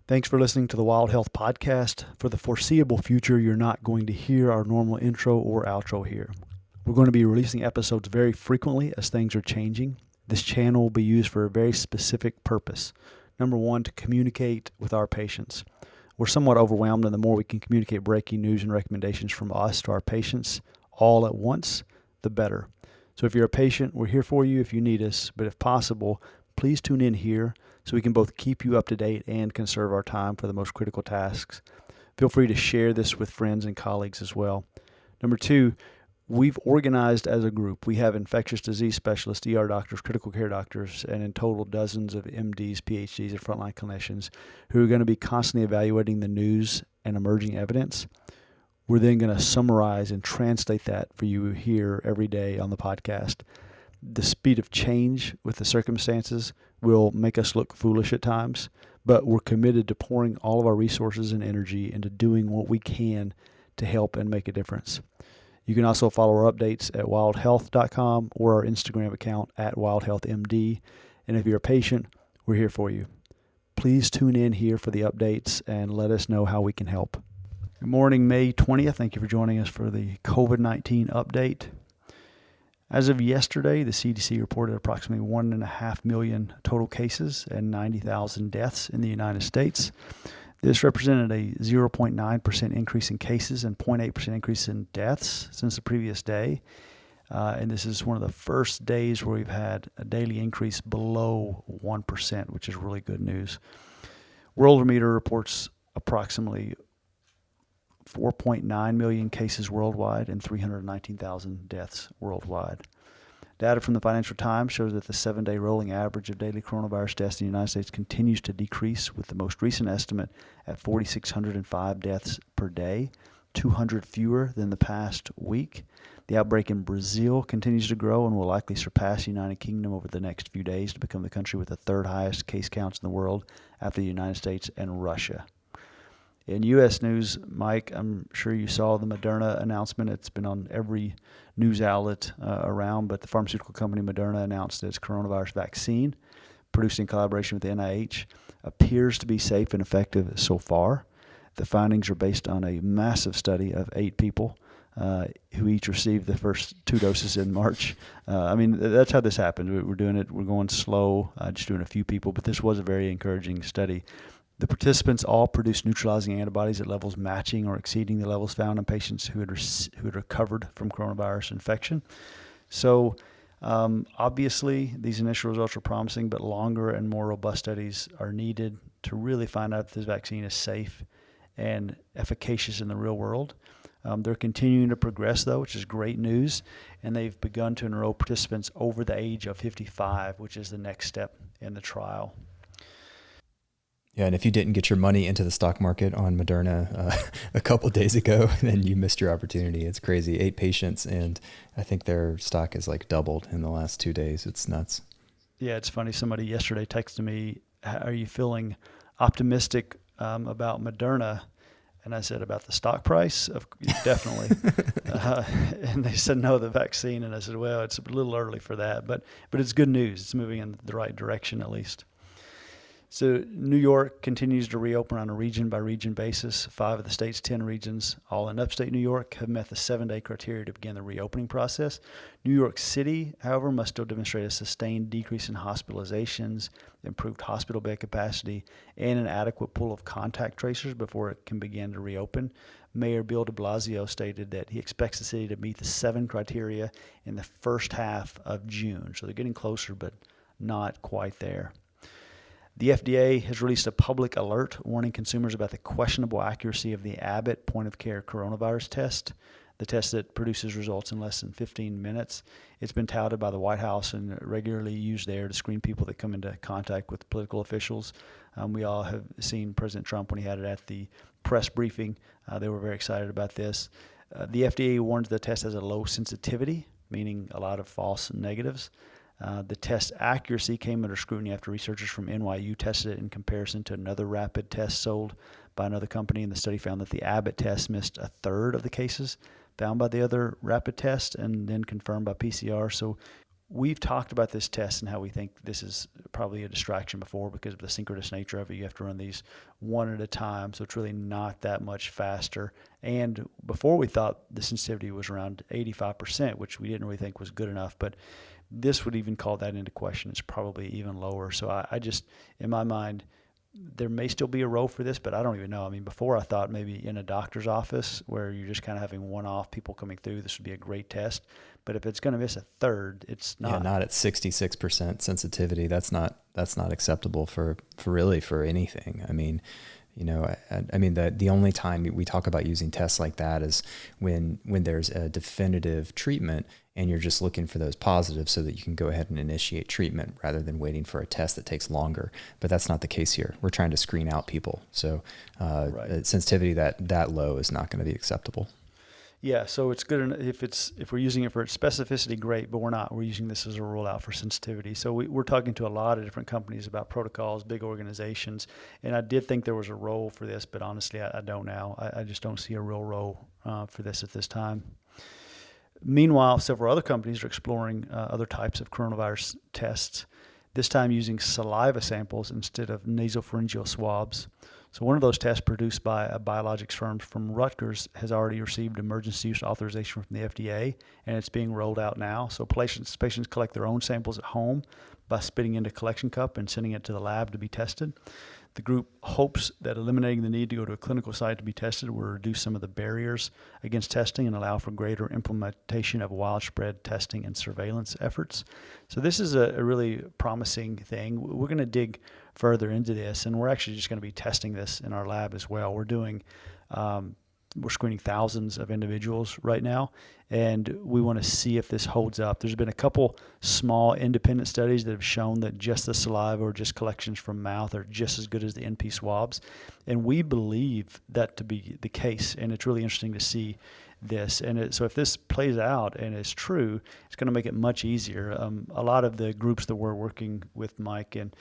Thanks for listening to the Wild Health Podcast. For the foreseeable future, you're not going to hear our normal intro or outro here. We're going to be releasing episodes very frequently as things are changing. This channel will be used for a very specific purpose. Number one, to communicate with our patients. We're somewhat overwhelmed, and the more we can communicate breaking news and recommendations from us to our patients all at once, the better. So if you're a patient, we're here for you if you need us, but if possible, please tune in here so we can both keep you up to date and conserve our time for the most critical tasks. Feel free to share this with friends and colleagues as well. Number two, we've organized as a group. We have infectious disease specialists, ER doctors, critical care doctors, and in total dozens of MDs, PhDs, and frontline clinicians who are going to be constantly evaluating the news and emerging evidence. We're then going to summarize and translate that for you here every day on the podcast. The speed of change with the circumstances will make us look foolish at times, but we're committed to pouring all of our resources and energy into doing what we can to help and make a difference. You can also follow our updates at wildhealth.com or our Instagram account at wildhealthmd. And if you're a patient, we're here for you. Please tune in here for the updates and let us know how we can help. Good morning, May 20th. Thank you for joining us for the COVID-19 update. As of yesterday, the CDC reported approximately 1.5 million total cases and 90,000 deaths in the United States. This represented a 0.9% increase in cases and 0.8% increase in deaths since the previous day. And this is one of the first days where we've had a daily increase below 1%, which is really good news. Worldometer reports approximately 4.9 million cases worldwide and 319,000 deaths worldwide. Data from the Financial Times shows that the 7-day rolling average of daily coronavirus deaths in the United States continues to decrease, with the most recent estimate at 4,605 deaths per day, 200 fewer than the past week. The outbreak in Brazil continues to grow and will likely surpass the United Kingdom over the next few days to become the country with the third highest case counts in the world after the United States and Russia. In U.S. news, Mike, I'm sure you saw the Moderna announcement. It's been on every news outlet around, but the pharmaceutical company Moderna announced that its coronavirus vaccine, produced in collaboration with the NIH, appears to be safe and effective so far. The findings are based on a massive study of 8 people who each received the first 2 doses in March. That's how this happened. We're doing it. We're going slow, just doing a few people, but this was a very encouraging study. The participants all produced neutralizing antibodies at levels matching or exceeding the levels found in patients who had recovered from coronavirus infection. So obviously, these initial results are promising, but longer and more robust studies are needed to really find out if this vaccine is safe and efficacious in the real world. They're continuing to progress, though, which is great news, and they've begun to enroll participants over the age of 55, which is the next step in the trial. Yeah, and if you didn't get your money into the stock market on Moderna a couple days ago, then you missed your opportunity. It's crazy. 8 patients, and I think their stock has doubled in the last 2 days. It's nuts. Yeah, it's funny. Somebody yesterday texted me, "Are you feeling optimistic about Moderna?" And I said, "About the stock price?" Definitely. And they said, "No, the vaccine." And I said, "Well, it's a little early for that, but it's good news. It's moving in the right direction at least." So New York continues to reopen on a region-by-region basis. 5 of the state's 10 regions, all in upstate New York, have met the 7-day criteria to begin the reopening process. New York City, however, must still demonstrate a sustained decrease in hospitalizations, improved hospital bed capacity, and an adequate pool of contact tracers before it can begin to reopen. Mayor Bill de Blasio stated that he expects the city to meet the 7 criteria in the first half of June. So they're getting closer, but not quite there. The FDA has released a public alert warning consumers about the questionable accuracy of the Abbott point-of-care coronavirus test, the test that produces results in less than 15 minutes. It's been touted by the White House and regularly used there to screen people that come into contact with political officials. We all have seen President Trump when he had it at the press briefing. They were very excited about this. The FDA warns the test has a low sensitivity, meaning a lot of false negatives. The test accuracy came under scrutiny after researchers from NYU tested it in comparison to another rapid test sold by another company, and the study found that the Abbott test missed 1/3 of the cases found by the other rapid test and then confirmed by PCR. So we've talked about this test and how we think this is probably a distraction before because of the synchronous nature of it. You have to run these one at a time, so it's really not that much faster. And before we thought the sensitivity was around 85%, which we didn't really think was good enough, but this would even call that into question. It's probably even lower. So I just, in my mind, there may still be a role for this, but I don't even know. I mean, before I thought maybe in a doctor's office where you're just kind of having one-off people coming through, this would be a great test. But if it's going to miss a third, it's not. Yeah, not at 66% sensitivity. That's not acceptable for anything. I mean, I mean, the only time we talk about using tests like that is when there's a definitive treatment and you're just looking for those positives so that you can go ahead and initiate treatment rather than waiting for a test that takes longer. But that's not the case here. We're trying to screen out people. So sensitivity that low is not going to be acceptable. Yeah, so it's good if we're using it for its specificity, great, but we're not. We're using this as a rule out for sensitivity. So we're talking to a lot of different companies about protocols, big organizations, and I did think there was a role for this, but honestly, I don't now. I just don't see a real role for this at this time. Meanwhile, several other companies are exploring other types of coronavirus tests, this time using saliva samples instead of nasopharyngeal swabs. So one of those tests produced by a biologics firm from Rutgers has already received emergency use authorization from the FDA, and it's being rolled out now. So patients collect their own samples at home by spitting into a collection cup and sending it to the lab to be tested. The group hopes that eliminating the need to go to a clinical site to be tested will reduce some of the barriers against testing and allow for greater implementation of widespread testing and surveillance efforts. So this is a really promising thing. We're going to dig further into this, and we're actually just going to be testing this in our lab as well. We're screening thousands of individuals right now, and we want to see if this holds up. There's been a couple small independent studies that have shown that just the saliva or just collections from mouth are just as good as the NP swabs, and we believe that to be the case, and it's really interesting to see this. And so if this plays out and is true, it's going to make it much easier. A lot of the groups that we're working with Mike and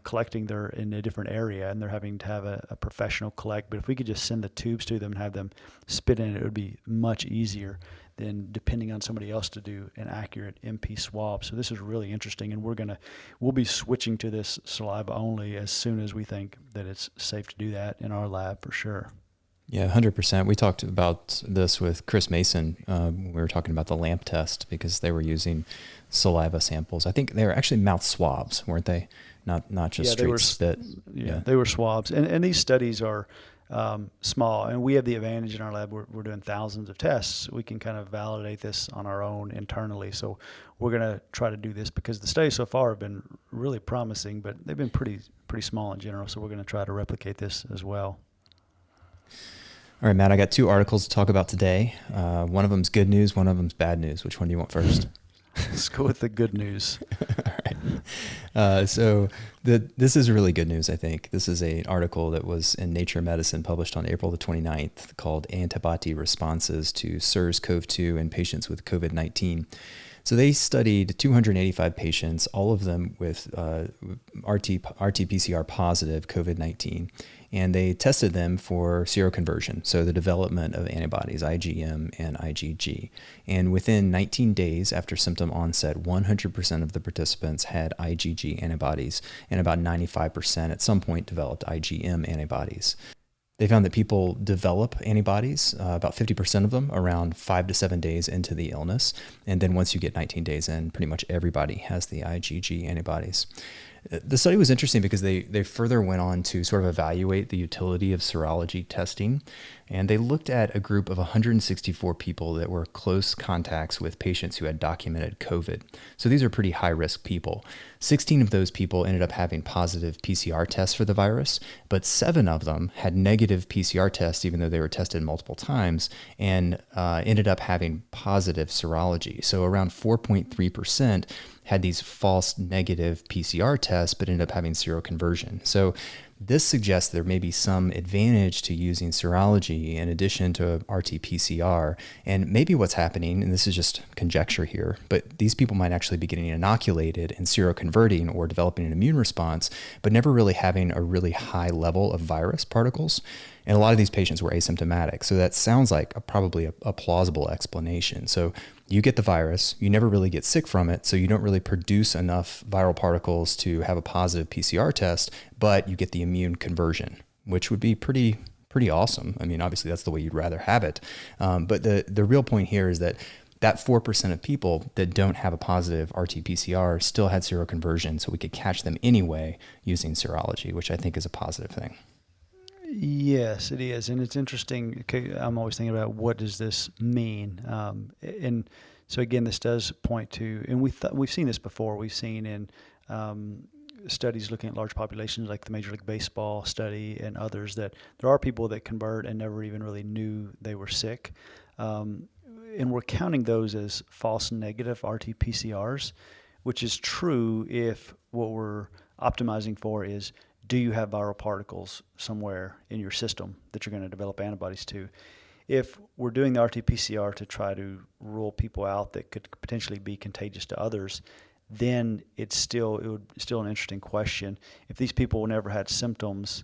collecting, they're in a different area and they're having to have a professional collect. But if we could just send the tubes to them and have them spit in it, it would be much easier than depending on somebody else to do an accurate MP swab. So this is really interesting, and we'll be switching to this saliva only as soon as we think that it's safe to do that in our lab for sure. Yeah, 100%. We talked about this with Chris Mason. We were talking about the LAMP test because they were using saliva samples. I think they were actually mouth swabs, weren't they? Not just straight spit. Yeah, they were swabs. And these studies are small, and we have the advantage in our lab. We're doing thousands of tests. We can kind of validate this on our own internally. So we're going to try to do this because the studies so far have been really promising, but they've been pretty small in general. So we're going to try to replicate this as well. All right, Matt, I got two articles to talk about today. One of them's good news, one of them's bad news. Which one do you want first? Let's go with the good news. All right. So this is really good news, I think. This is an article that was in Nature Medicine published on April the 29th called Antibody Responses to SARS-CoV-2 in Patients with COVID-19. So they studied 285 patients, all of them with RT-PCR positive COVID-19, and they tested them for seroconversion, so the development of antibodies, IgM and IgG. And within 19 days after symptom onset, 100% of the participants had IgG antibodies, and about 95% at some point developed IgM antibodies. They found that people develop antibodies, about 50% of them, around 5 to 7 days into the illness. And then once you get 19 days in, pretty much everybody has the IgG antibodies. The study was interesting because they further went on to sort of evaluate the utility of serology testing. And they looked at a group of 164 people that were close contacts with patients who had documented COVID. So these are pretty high-risk people. 16 of those people ended up having positive PCR tests for the virus, but 7 of them had negative PCR tests, even though they were tested multiple times, and ended up having positive serology. So around 4.3% had these false negative PCR tests, but ended up having seroconversion. So this suggests there may be some advantage to using serology in addition to RT-PCR. And maybe what's happening, and this is just conjecture here, but these people might actually be getting inoculated and seroconverting or developing an immune response, but never really having a really high level of virus particles. And a lot of these patients were asymptomatic. So that sounds like probably a plausible explanation. So you get the virus, you never really get sick from it, so you don't really produce enough viral particles to have a positive PCR test, but you get the immune conversion, which would be pretty awesome. I mean, obviously that's the way you'd rather have it. But the real point here is that 4% of people that don't have a positive RT-PCR still had seroconversion, so we could catch them anyway using serology, which I think is a positive thing. Yes, it is. And it's interesting. I'm always thinking about what does this mean? And so again, this does point to, and we've seen this before. We've seen in studies looking at large populations like the Major League Baseball study and others that there are people that convert and never even really knew they were sick. And we're counting those as false negative RT-PCRs, which is true if what we're optimizing for is, do you have viral particles somewhere in your system that you're going to develop antibodies to? If we're doing the RT-PCR to try to rule people out that could potentially be contagious to others, then it would still an interesting question. If these people never had symptoms,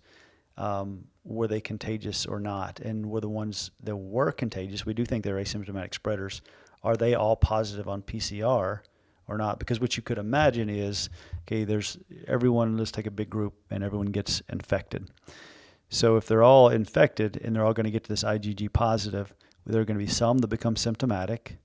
were they contagious or not? And were the ones that were contagious, we do think they're asymptomatic spreaders, are they all positive on PCR or not? Because what you could imagine is, okay, there's everyone, let's take a big group, and everyone gets infected. So if they're all infected and they're all going to get to this IgG positive, there are going to be some that become symptomatic.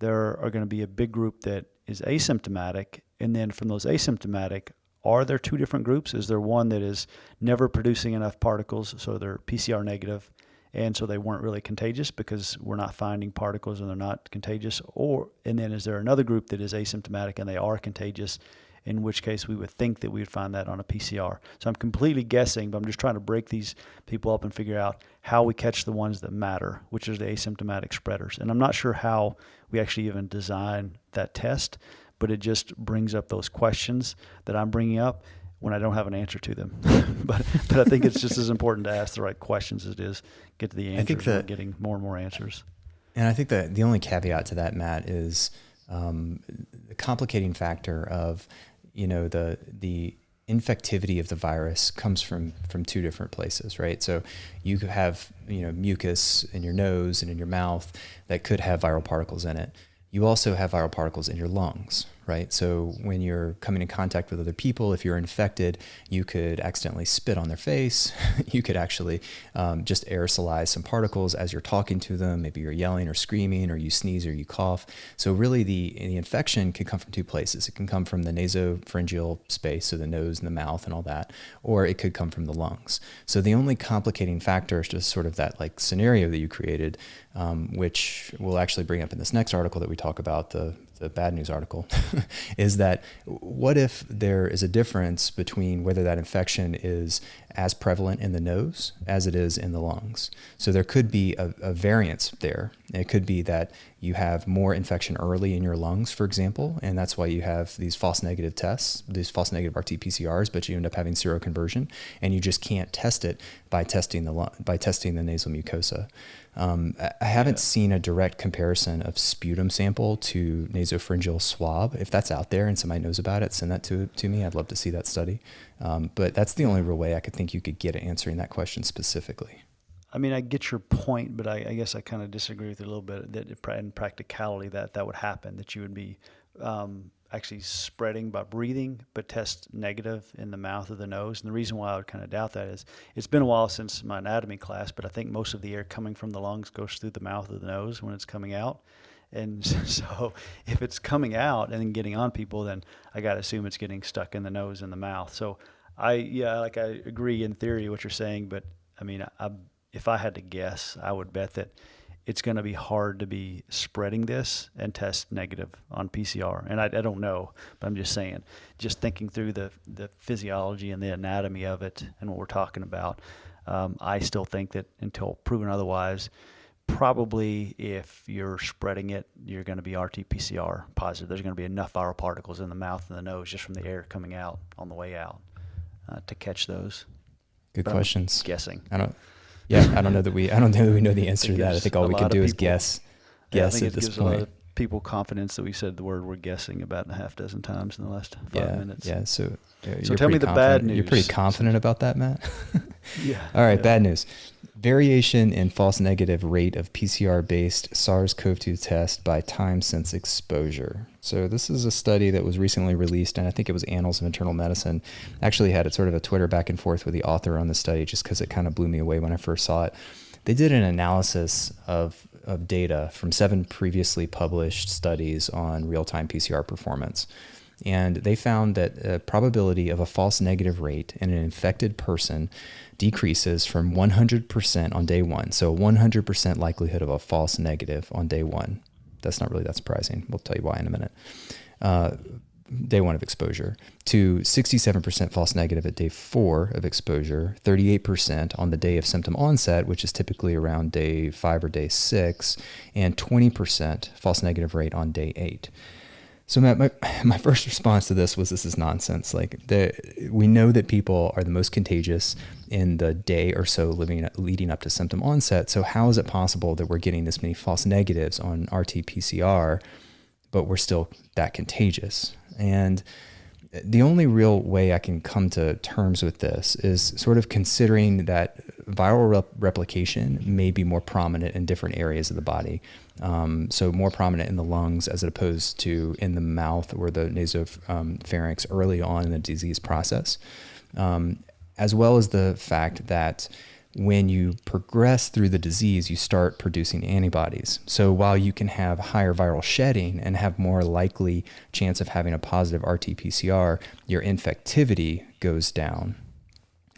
There are going to be a big group that is asymptomatic. And then from those asymptomatic, are there two different groups? Is there one that is never producing enough particles, so they're PCR negative, and so they weren't really contagious because we're not finding particles and they're not contagious? And then is there another group that is asymptomatic and they are contagious, in which case we would think that we would find that on a PCR. So I'm completely guessing, but I'm just trying to break these people up and figure out how we catch the ones that matter, which is the asymptomatic spreaders. And I'm not sure how we actually even design that test, but it just brings up those questions that I'm bringing up when I don't have an answer to them. but I think it's just as important to ask the right questions as it is get to the answers. I think that, getting more and more answers. And I think that the only caveat to that, Matt, is the complicating factor of, the infectivity of the virus comes from two different places, right? So you could have, mucus in your nose and in your mouth that could have viral particles in it. You also have viral particles in your lungs, right? So when you're coming in contact with other people, if you're infected, you could accidentally spit on their face. You could actually just aerosolize some particles as you're talking to them. Maybe you're yelling or screaming, or you sneeze or you cough. So really the infection can come from two places. It can come from the nasopharyngeal space, so the nose and the mouth and all that, or it could come from the lungs. So the only complicating factor is just sort of that like scenario that you created, which we'll actually bring up in this next article that we talk about, the bad news article, is that what if there is a difference between whether that infection is as prevalent in the nose as it is in the lungs? So there could be a variance there. It could be that you have more infection early in your lungs, for example, and that's why you have these false negative tests, these false negative RT-PCRs, but you end up having seroconversion, and you just can't test it by testing the nasal mucosa. I haven't seen a direct comparison of sputum sample to nasopharyngeal swab. If that's out there and somebody knows about it, send that to me. I'd love to see that study. But that's the only real way I could think you could get at answering that question specifically. I mean, I get your point, but I guess I kind of disagree with it a little bit that in practicality that would happen, that you would be actually spreading by breathing, but test negative in the mouth or the nose. And the reason why I would kind of doubt that is it's been a while since my anatomy class, but I think most of the air coming from the lungs goes through the mouth or the nose when it's coming out. And so if it's coming out and then getting on people, then I got to assume it's getting stuck in the nose and the mouth. So I agree in theory what you're saying, but I mean, if I had to guess, I would bet that it's going to be hard to be spreading this and test negative on PCR. And I don't know, but I'm just saying, just thinking through the physiology and the anatomy of it and what we're talking about, I still think that until proven otherwise, probably if you're spreading it, you're going to be RT-PCR positive. There's going to be enough viral particles in the mouth and the nose just from the air coming out on the way out to catch those. Good questions. I'm guessing. I don't know that we know the answer to that. I think all we can do is guess at this point. people confidence that we said the word we're guessing about a half dozen times in the last 5 minutes. Yeah. So tell me the bad news. You're pretty confident about that, Matt? Yeah. All right. Yeah. Bad news. Variation in false negative rate of PCR-based SARS-CoV-2 test by time since exposure. So this is a study that was recently released, and I think it was Annals of Internal Medicine. Actually had sort of a Twitter back and forth with the author on the study just because it kind of blew me away when I first saw it. They did an analysis of data from 7 previously published studies on real-time PCR performance. And they found that the probability of a false negative rate in an infected person decreases from 100% on day 1. So 100% likelihood of a false negative on day 1. That's not really that surprising. We'll tell you why in a minute. Day 1 of exposure, to 67% false negative at day 4 of exposure, 38% on the day of symptom onset, which is typically around day 5 or day 6, and 20% false negative rate on day 8. So Matt, my first response to this is nonsense. Like we know that people are the most contagious in the day or so leading up to symptom onset. So how is it possible that we're getting this many false negatives on RT-PCR, but we're still that contagious? And the only real way I can come to terms with this is sort of considering that viral replication may be more prominent in different areas of the body. So more prominent in the lungs as opposed to in the mouth or the nasopharynx early on in the disease process, as well as the fact that when you progress through the disease, you start producing antibodies. So while you can have higher viral shedding and have more likely chance of having a positive RT-PCR, your infectivity goes down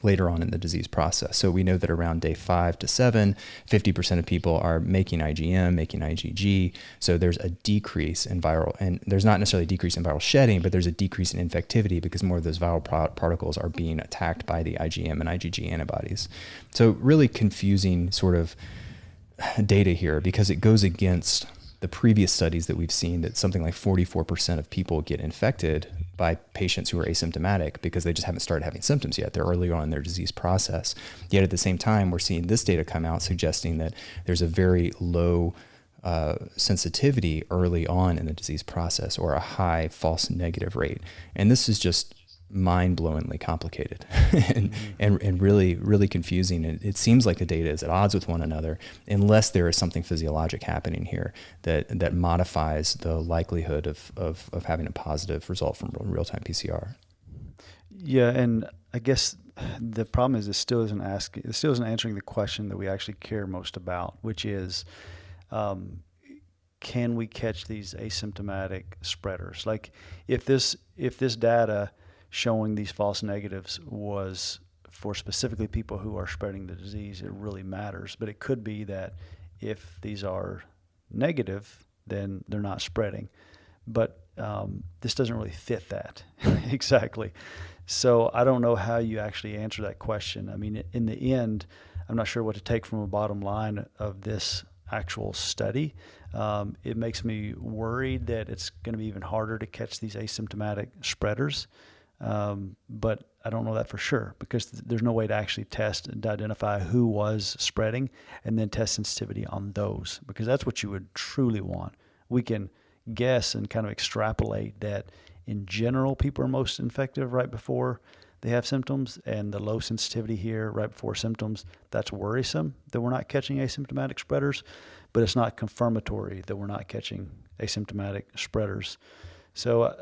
later on in the disease process. So we know that around day 5 to 7, 50% of people are making IgM, making IgG. So there's a decrease in viral, and there's not necessarily a decrease in viral shedding, but there's a decrease in infectivity because more of those viral particles are being attacked by the IgM and IgG antibodies. So really confusing sort of data here because it goes against the previous studies that we've seen that something like 44% of people get infected by patients who are asymptomatic because they just haven't started having symptoms yet. They're early on in their disease process. Yet at the same time, we're seeing this data come out suggesting that there's a very low sensitivity early on in the disease process or a high false negative rate. And this is just mind-blowingly complicated and really, really confusing. And it seems like the data is at odds with one another unless there is something physiologic happening here that modifies the likelihood of having a positive result from real-time PCR. Yeah, and I guess the problem is it still isn't answering the question that we actually care most about, which is, can we catch these asymptomatic spreaders? Like if this data showing these false negatives was for specifically people who are spreading the disease, it really matters. But it could be that if these are negative, then they're not spreading. But this doesn't really fit that exactly. So I don't know how you actually answer that question. I mean, in the end, I'm not sure what to take from a bottom line of this actual study. It makes me worried that it's going to be even harder to catch these asymptomatic spreaders. But I don't know that for sure because there's no way to actually test and identify who was spreading and then test sensitivity on those, because that's what you would truly want. We can guess and kind of extrapolate that in general, people are most infective right before they have symptoms, and the low sensitivity here right before symptoms, that's worrisome that we're not catching asymptomatic spreaders, but it's not confirmatory that we're not catching asymptomatic spreaders. So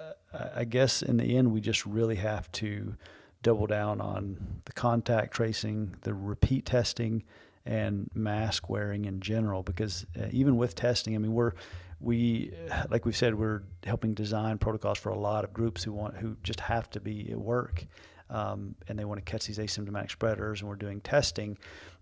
I guess in the end, we just really have to double down on the contact tracing, the repeat testing, and mask wearing in general. Because even with testing, I mean, like we said, we're helping design protocols for a lot of groups who just have to be at work, and they want to catch these asymptomatic spreaders, and we're doing testing.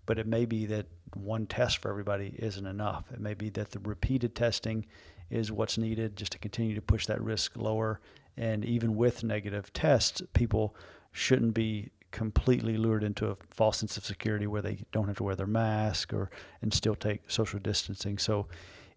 But it may be that one test for everybody isn't enough. It may be that the repeated testing is what's needed just to continue to push that risk lower. And even with negative tests, people shouldn't be completely lured into a false sense of security where they don't have to wear their mask and still take social distancing. So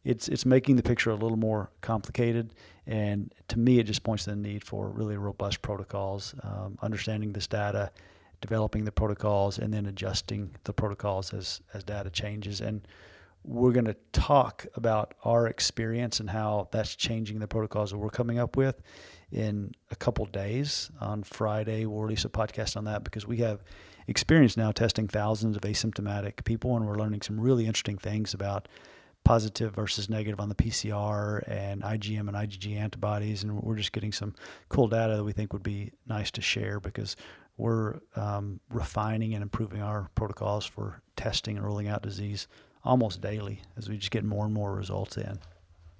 it's making the picture a little more complicated. And to me, it just points to the need for really robust protocols, understanding this data, developing the protocols, and then adjusting the protocols as data changes. And we're going to talk about our experience and how that's changing the protocols that we're coming up with in a couple days. On Friday, we'll release a podcast on that because we have experience now testing thousands of asymptomatic people, and we're learning some really interesting things about positive versus negative on the PCR and IgM and IgG antibodies. And we're just getting some cool data that we think would be nice to share because we're refining and improving our protocols for testing and ruling out disease almost daily as we just get more and more results in.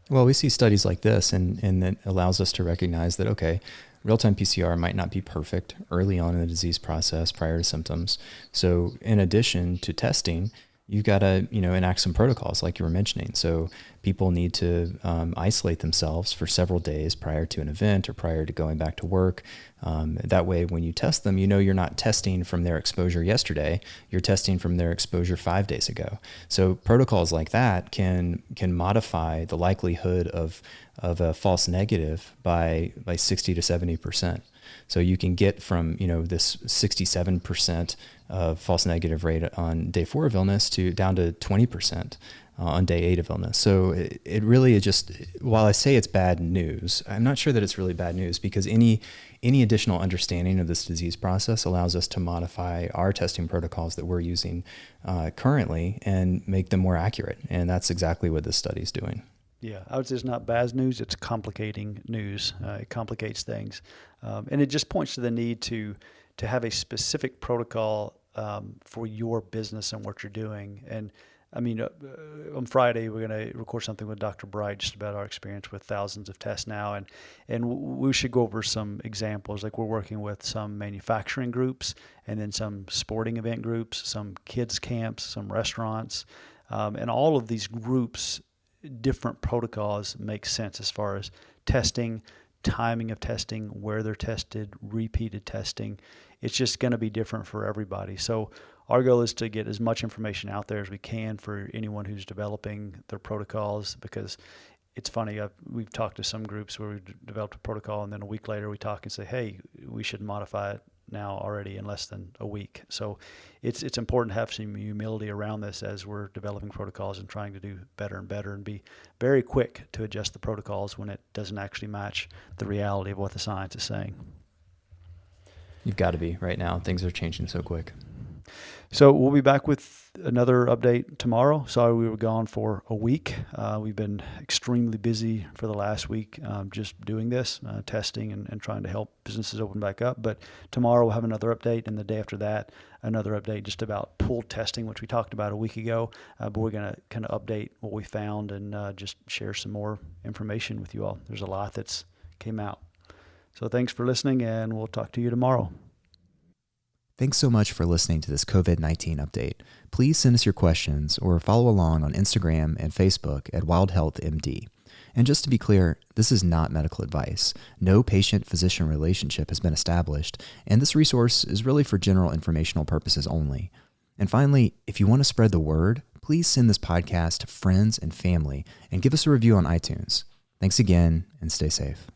Well, we see studies like this, and that allows us to recognize that, okay, real-time PCR might not be perfect early on in the disease process prior to symptoms. So in addition to testing, you've got to, enact some protocols like you were mentioning. So people need to isolate themselves for several days prior to an event or prior to going back to work. That way, when you test them, you're not testing from their exposure yesterday. You're testing from their exposure 5 days ago. So protocols like that can modify the likelihood of a false negative by 60 to 70%. So you can get from, this 67% of false negative rate on day 4 of illness to down to 20% on day 8 of illness. So it really is just, while I say it's bad news, I'm not sure that it's really bad news because any additional understanding of this disease process allows us to modify our testing protocols that we're using currently and make them more accurate. And that's exactly what this study is doing. Yeah, I would say it's not bad news, it's complicating news. It complicates things. And it just points to the need to have a specific protocol for your business and what you're doing. And I mean, on Friday, we're going to record something with Dr. Bright just about our experience with thousands of tests now. And we should go over some examples. Like we're working with some manufacturing groups and then some sporting event groups, some kids camps, some restaurants. And all of these groups, different protocols make sense as far as testing, timing of testing, where they're tested, repeated testing. It's just going to be different for everybody. So our goal is to get as much information out there as we can for anyone who's developing their protocols, because it's funny, we've talked to some groups where we've developed a protocol and then a week later we talk and say, hey, we should modify it now already in less than a week. So it's important to have some humility around this as we're developing protocols and trying to do better and better and be very quick to adjust the protocols when it doesn't actually match the reality of what the science is saying. You've got to be right now. Things are changing so quick. So we'll be back with another update tomorrow. Sorry we were gone for a week. We've been extremely busy for the last week just doing this, testing and trying to help businesses open back up. But tomorrow we'll have another update, and the day after that, another update just about pooled testing, which we talked about a week ago. But we're going to kind of update what we found and just share some more information with you all. There's a lot that's came out. So thanks for listening, and we'll talk to you tomorrow. Thanks so much for listening to this COVID-19 update. Please send us your questions or follow along on Instagram and Facebook at Wild Health MD. And just to be clear, this is not medical advice. No patient-physician relationship has been established, and this resource is really for general informational purposes only. And finally, if you want to spread the word, please send this podcast to friends and family and give us a review on iTunes. Thanks again, and stay safe.